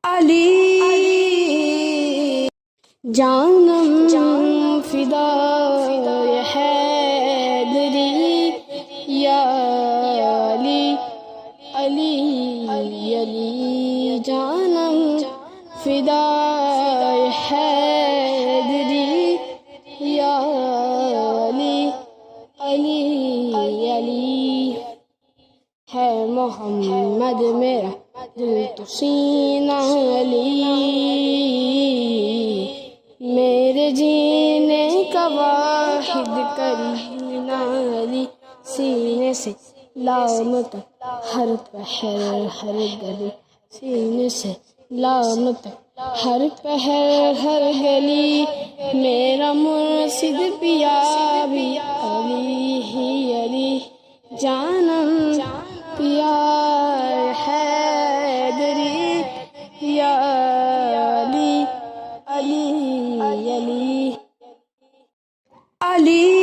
علی جانم فدای حیدری یا علی علی علی جانم فدای حیدری یا علی علی علی ہے محمد میرا دل تو سینہ علی میرے جینے کا واحد کرینا علی سینے سے لامت ہر پہر ہر گلی سینے سے لامت ہر پہر ہر گلی میرا مرشد پیا بھی علی ہی علی جانم پیا حیدری یا علی علی علی علی